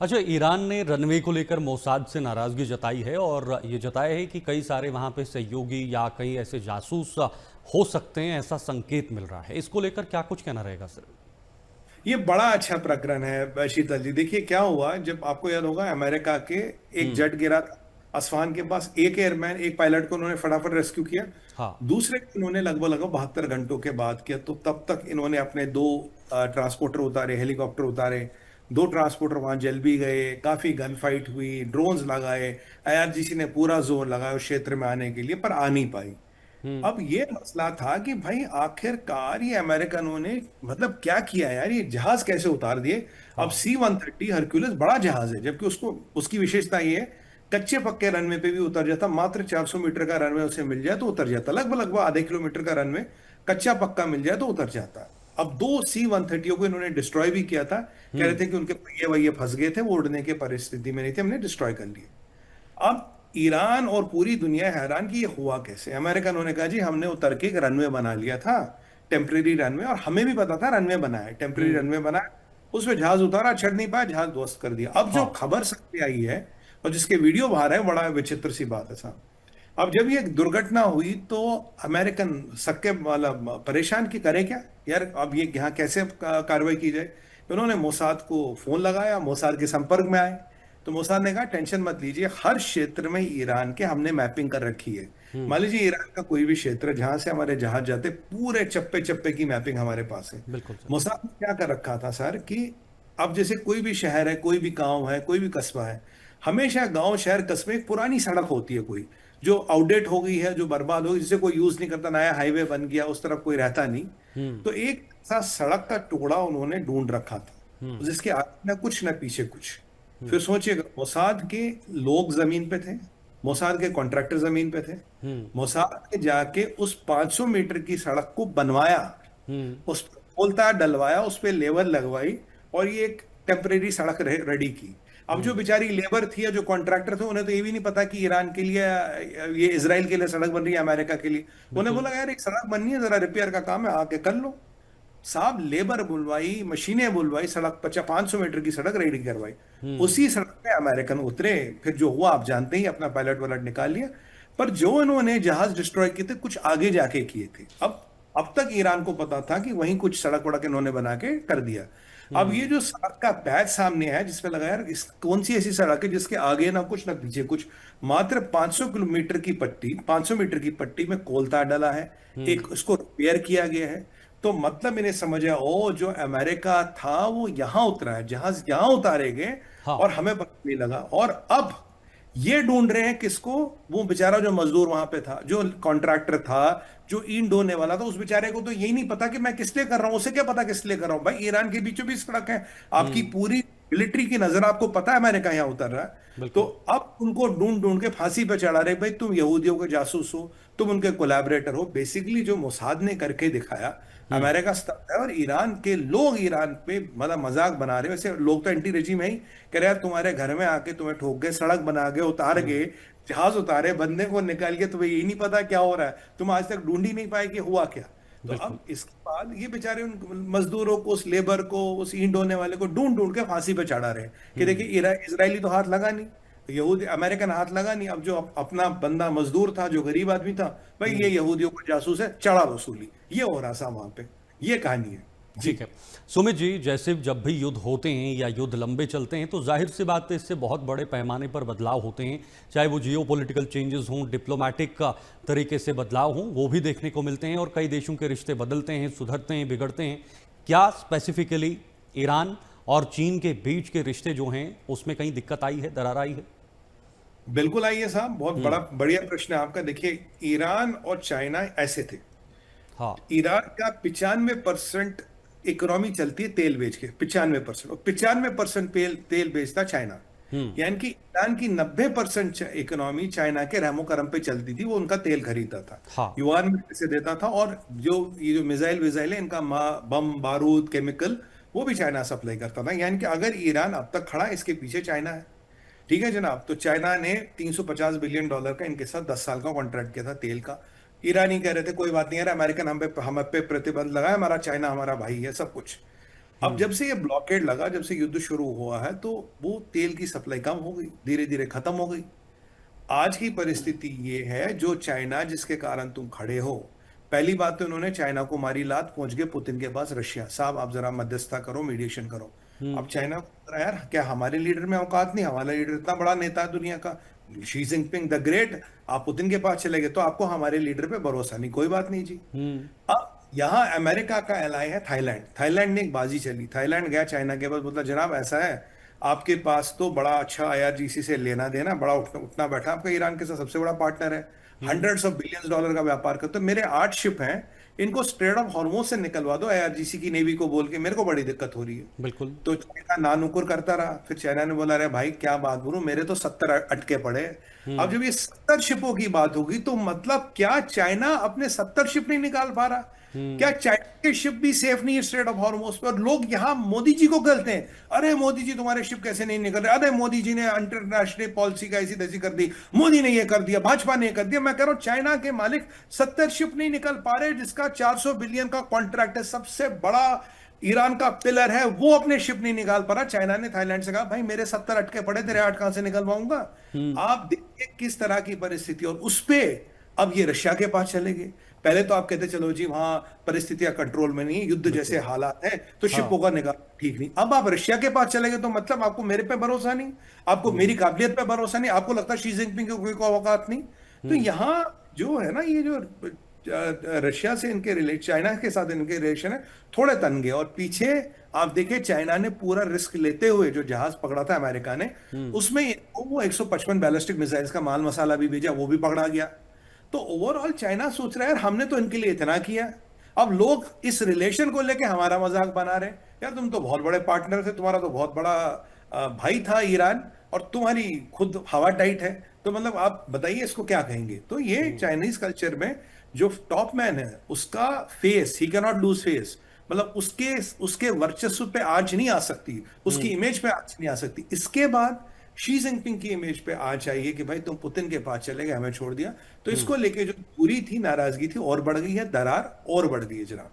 अच्छा, ईरान ने रनवे को लेकर मोसाद से नाराजगी जताई है और ये जताया है कि कई सारे वहां पे सहयोगी या कई ऐसे जासूस हो सकते हैं, ऐसा संकेत मिल रहा है। इसको लेकर क्या कुछ कहना रहेगा सर? ये बड़ा अच्छा प्रकरण है शीतल जी। देखिए क्या हुआ, जब आपको याद होगा अमेरिका के एक हम्म। जेट गिरा था असफान के पास। एक एयरमैन, एक पायलट को उन्होंने फटाफट रेस्क्यू किया। हाँ। दूसरे को इन्होंने लगभग लगभग 72 घंटों के बाद किया। तो तब तक इन्होंने अपने दो ट्रांसपोर्टर उतारे, हेलीकॉप्टर उतारे। दो ट्रांसपोर्टर वहां जल भी गए, काफी गन फाइट हुई, ड्रोन्स लगाए। आईआरजीसी ने पूरा जोर लगाया उस क्षेत्र में आने के लिए, पर आ नहीं पाई। हम्म। अब ये मसला था कि भाई आखिरकार ये अमेरिकनों ने मतलब क्या किया यार, ये जहाज कैसे उतार दिए। अब हाँ। C-130 हरक्यूलिस बड़ा जहाज है, जबकि उसको उसकी विशेषता ये है, कच्चे पक्के रनवे पे भी उतर जाता। मात्र 400 मीटर का रनवे उसे मिल जाए तो उतर जाता, लगभग लगभग आधे किलोमीटर का रनवे कच्चा पक्का मिल जाए तो उतर जाता। अब दो C-130 को इन्होंने डिस्ट्रॉय भी किया था। कह रहे हम्म। थे कि उनके पहिए वहिए फंस गए थे, वो उड़ने की परिस्थिति में नहीं थे, हमने डिस्ट्रॉय कर लिए। अब ईरान और पूरी दुनिया हैरान कि ये हुआ कैसे। अमेरिकन ने कहा जी हमने उतर के एक रनवे बना लिया था, टेम्परेरी रनवे, और हमें भी पता था रनवे बना है, टेम्परेरी हम्म। रनवे बना है। उसमें जहाज उतारा, चढ़ नहीं पाया, जहाज ध्वस्त कर दिया। अब जो हाँ। खबर सामने आई है और जिसके वीडियो बाहर है, बड़ा विचित्र सी बात है साहब। अब जब ये दुर्घटना हुई तो अमेरिकन सक्के वाला परेशान कि करे क्या यार, अब ये यहाँ कैसे कार्रवाई की जाए। उन्होंने मोसाद को फोन लगाया, मोसाद के संपर्क में आए। तो मोसाद ने कहा टेंशन मत लीजिए, हर क्षेत्र में ईरान के हमने मैपिंग कर रखी है। हम्म। मान लीजिए ईरान का कोई भी क्षेत्र जहां से हमारे जहाज जाते, पूरे चप्पे चप्पे की मैपिंग हमारे पास है। बिल्कुल सर। मोसाद ने क्या कर रखा था सर कि अब जैसे कोई भी शहर है, कोई भी गांव है, कोई भी कस्बा है, हमेशा गांव शहर कस्बे एक पुरानी सड़क होती है कोई, जो आउटडेट हो गई है, जो बर्बाद हो गई, जिसे कोई यूज नहीं करता, नया हाईवे बन गया, उस तरफ कोई रहता नहीं। हम्म। तो एक सा सड़क का टुकड़ा उन्होंने ढूंढ रखा हम्म। था, जिसके आगे न कुछ न पीछे कुछ। हम्म। फिर सोचिएगा, मोसाद के लोग जमीन पे थे, मोसाद के कॉन्ट्रैक्टर जमीन पे थे। हम्म। मोसाद ने जाके उस 500 मीटर की सड़क को बनवाया, हम्म। उस पर पुलता डलवाया, उस पे लेवल लगवाई, और ये एक टेम्परेरी सड़क रेडी की। अब जो हम्म। बेचारी लेबर थी या जो कॉन्ट्रैक्टर थे, उन्हें तो ये भी नहीं पता कि ईरान के लिए, ये इसराइल के लिए सड़क बन रही है, अमेरिका के लिए। उन्हें बिल्कुल। बोला यार एक सड़क बननी है, जरा रिपेयर का काम है, आके कर लो। साहब लेबर बुलवाई, मशीनें बुलवाई, सड़क 500 मीटर की सड़क रेडी करवाई। हम्म। उसी सड़क पे अमेरिकन उतरे। फिर जो हुआ आप जानते ही, अपना पायलट वायलट निकाल लिया। पर जो इन्होंने जहाज डिस्ट्रॉय किए थे, कुछ आगे जाके किए थे। अब तक ईरान को पता था कि वहीं कुछ सड़क वड़क इन्होंने बना के कर दिया। अब ये हम्म। जो सड़क का पैच सामने है, जिसपे लगा यार, इस कौन सी ऐसी सड़क है जिसके आगे ना कुछ ना पीछे कुछ, मात्र 500 किलोमीटर की पट्टी, 500 मीटर की पट्टी में कोलता डला है, हम्म। एक उसको रिपेयर किया गया है। तो मतलब इन्हें समझ आया, ओ जो अमेरिका था वो यहां उतरा है, जहाज यहां उतारे गए, हाँ। और हमें पता नहीं लगा। और अब ये ढूंढ रहे हैं किसको, वो बेचारा जो मजदूर वहां पे था, जो कॉन्ट्रैक्टर था, जो ईंट ढोने वाला था, उस बेचारे को तो यही नहीं पता कि मैं किस लिए कर रहा हूं। उसे क्या पता किस लिए कर रहा हूं, भाई ईरान के बीचों बीच सड़क है, आपकी हम्म। पूरी मिलिट्री की नजर, आपको पता है अमेरिका यहां उतर रहा है। तो बिल्कुल। अब उनको ढूंढ ढूंढ के फांसी पे चढ़ा रहे, भाई तुम यहूदियों के जासूस हो, तुम उनके कोलैबोरेटर हो। बेसिकली जो मोसाद ने करके दिखाया, हम्म। अमेरिका स्तब्ध है, और ईरान के लोग ईरान पे मतलब मजाक बना रहे हैं। वैसे लोग तो एंटी रेजिम है ही, कह रहे यार तुम्हारे घर में आके तुम्हें ठोक गए, सड़क बना गए, उतार हम्म। गए, जहाज उतारे, बंदे को निकाल के, तुम्हें यही नहीं पता क्या हो रहा है, तुम आज तक ढूंढ ही नहीं पाए कि हुआ क्या। तो बिल्कुल। अब इसके बाद ये बेचारे उन मजदूरों को, उस लेबर को, उस ईंट ढोने वाले को ढूंढ ढूंढ के फांसी पे चढ़ा रहे हैं कि हम्म। देखिए इजरायली तो हाथ लगा नहीं, यहूदी अमेरिकन हाथ लगा नहीं। अब जो अपना बंदा मजदूर था, जो गरीब आदमी था, भाई ये हम्म। यहूदियों का जासूस है, चढ़ा वसूली, ये हो रहा था वहां पे। ये कहानी है जी। ठीक है। सुमित जी, जैसे जब भी युद्ध होते हैं या युद्ध लंबे चलते हैं तो जाहिर सी बात है इससे बहुत बड़े पैमाने पर बदलाव होते हैं, चाहे वो जियो पॉलिटिकल चेंजेस हों, डिप्लोमेटिक का तरीके से बदलाव हों, वो भी देखने को मिलते हैं और कई देशों के रिश्ते बदलते हैं, सुधरते हैं, बिगड़ते हैं। क्या स्पेसिफिकली ईरान और चीन के बीच के रिश्ते जो हैं उसमें कहीं दिक्कत आई है, दरार आई है? बिल्कुल आइए साहब, बहुत बड़ा हम्म। बढ़िया प्रश्न है आपका। देखिए ईरान और चाइना ऐसे थे। हाँ। ईरान का 95% इकोनॉमी चलती है तेल बेच के, 95%, और 95% तेल बेचता चाइना। हम्म। यानी कि ईरान की 90% इकोनॉमी चाइना के रहमो करम पे चलती थी, वो उनका तेल खरीदता था, हाँ। युआन में पैसे देता था। और जो ये जो मिसाइल विजाइल है इनका, बम बारूद केमिकल, वो भी चाइना सप्लाई करता था। यानी कि अगर ईरान अब तक खड़ा है, इसके पीछे चाइना है। ठीक है जनाब। तो चाइना ने $350 बिलियन का इनके साथ 10 साल का कॉन्ट्रैक्ट किया था तेल का। ईरानी कह रहे थे कोई बात नहीं यार, अमेरिकन हम पे प्रतिबंध लगाए, हमारा चाइना हमारा भाई है, सब कुछ। अब जब से ये ब्लॉकेड लगा, जब से युद्ध शुरू हुआ है, तो वो तेल की सप्लाई कम हो गई, धीरे धीरे खत्म हो गई। आज की परिस्थिति ये है, जो चाइना जिसके कारण तुम खड़े हो, पहली बात तो उन्होंने चाइना को मारी लात, पहुंच गए पुतिन के पास, रशिया साहब आप जरा मध्यस्थता करो, मीडिएशन करो। अब चाइना को लग रहा है, यार क्या हमारे लीडर में औकात नहीं, हमारा लीडर इतना बड़ा नेता है दुनिया का, शी जिनपिंग द ग्रेट, आप पुतिन के पास चले गए तो आपको हमारे लीडर पे भरोसा नहीं, कोई बात नहीं जी। अब यहाँ अमेरिका का एलाई है थाईलैंड। थाईलैंड ने एक बाजी चली, थाईलैंड गया चाइना के पास, बोला जनाब ऐसा है, आपके पास तो बड़ा अच्छा आईआरजीसी से लेना देना, बड़ा उठना बैठा, आपका ईरान के साथ सबसे बड़ा पार्टनर है, हंड्रेड्स ऑफ बिलियंस डॉलर का व्यापार करते, तो मेरे 8 शिप हैं, इनको स्ट्रेट ऑफ हॉर्मोज से निकलवा दो आईआरजीसी की नेवी को बोल के, मेरे को बड़ी दिक्कत हो रही है। बिल्कुल। तो चाइना नानुकुर करता रहा, फिर चाइना ने बोला, अरे भाई क्या बात बोलूं, मेरे तो 70 अटके पड़े। अब जब ये 70 शिपों की बात होगी, तो मतलब क्या चाइना अपने 70 शिप नहीं निकाल पा रहा? क्या चाइना के शिप भी सेफ नहीं है स्ट्रेट ऑफ हॉर्मोज पे? और लोग यहां मोदी जी को गलते हैं, अरे मोदी जी तुम्हारे शिप कैसे नहीं निकल रहे, अरे मोदी जी ने इंटरनेशनल पॉलिसी का ऐसी तैसी कर दी, मोदी ने ये कर दिया, भाजपा ने ये कर दिया। मैं कह रहा हूं चाइना के मालिक 70 शिप नहीं निकल पा रहे, जिसका 400 बिलियन का कॉन्ट्रैक्ट है, सबसे बड़ा ईरान का पिलर है, वो अपने शिप नहीं निकाल पा रहा। चाइना ने थाईलैंड से कहा, भाई मेरे 70 अटके पड़े, तेरे 8 कहां से निकलवाऊंगा? आप देखिए किस तरह की परिस्थिति। और उस पे अब ये रशिया के पास चले गए। पहले तो आप कहते चलो जी वहां परिस्थितियां कंट्रोल में नहीं, युद्ध जैसे हालात है, तो शिपों का निकाल ठीक नहीं। अब आप रशिया के पास चले गए, तो मतलब आपको मेरे पे भरोसा नहीं, आपको मेरी काबिलियत पे भरोसा नहीं, आपको लगता है शी जिनपिंग की कोई औकात नहीं। तो यहाँ जो है ना, ये जो रशिया से इनके रिलेशन, चाइना के साथ इनके रिलेशन है, थोड़े तंगे। और पीछे आप देखिए चाइना ने पूरा रिस्क लेते हुए जो जहाज पकड़ा था अमेरिका ने, उसमें वो 155 बैलिस्टिक मिसाइल्स का माल मसाला भी भेजा, वो भी पकड़ा गया। तो ओवरऑल चाइना सोच रहा है, यार हमने तो इनके लिए इतना किया, अब लोग इस रिलेशन को लेके हमारा मजाक बना रहे हैं, यार तुम तो बहुत बड़े पार्टनर थे, तुम्हारा तो बहुत बड़ा भाई था ईरान, और तुम्हारी खुद हवा टाइट है, तो मतलब आप बताइए इसको क्या कहेंगे? तो ये चाइनीज कल्चर में जो टॉप मैन है, उसका face, he can not lose face, मतलब उसके उसके वर्चस्व पे आंच नहीं आ सकती, उसकी इमेज पे आंच नहीं आ सकती। इसके बाद शी जिनपिंग की इमेज पे आ चाहिए कि भाई तुम पुतिन के पास चले गए, हमें छोड़ दिया। तो इसको लेके जो पूरी थी नाराजगी थी और बढ़ गई है, दरार और बढ़ गई है जनाब।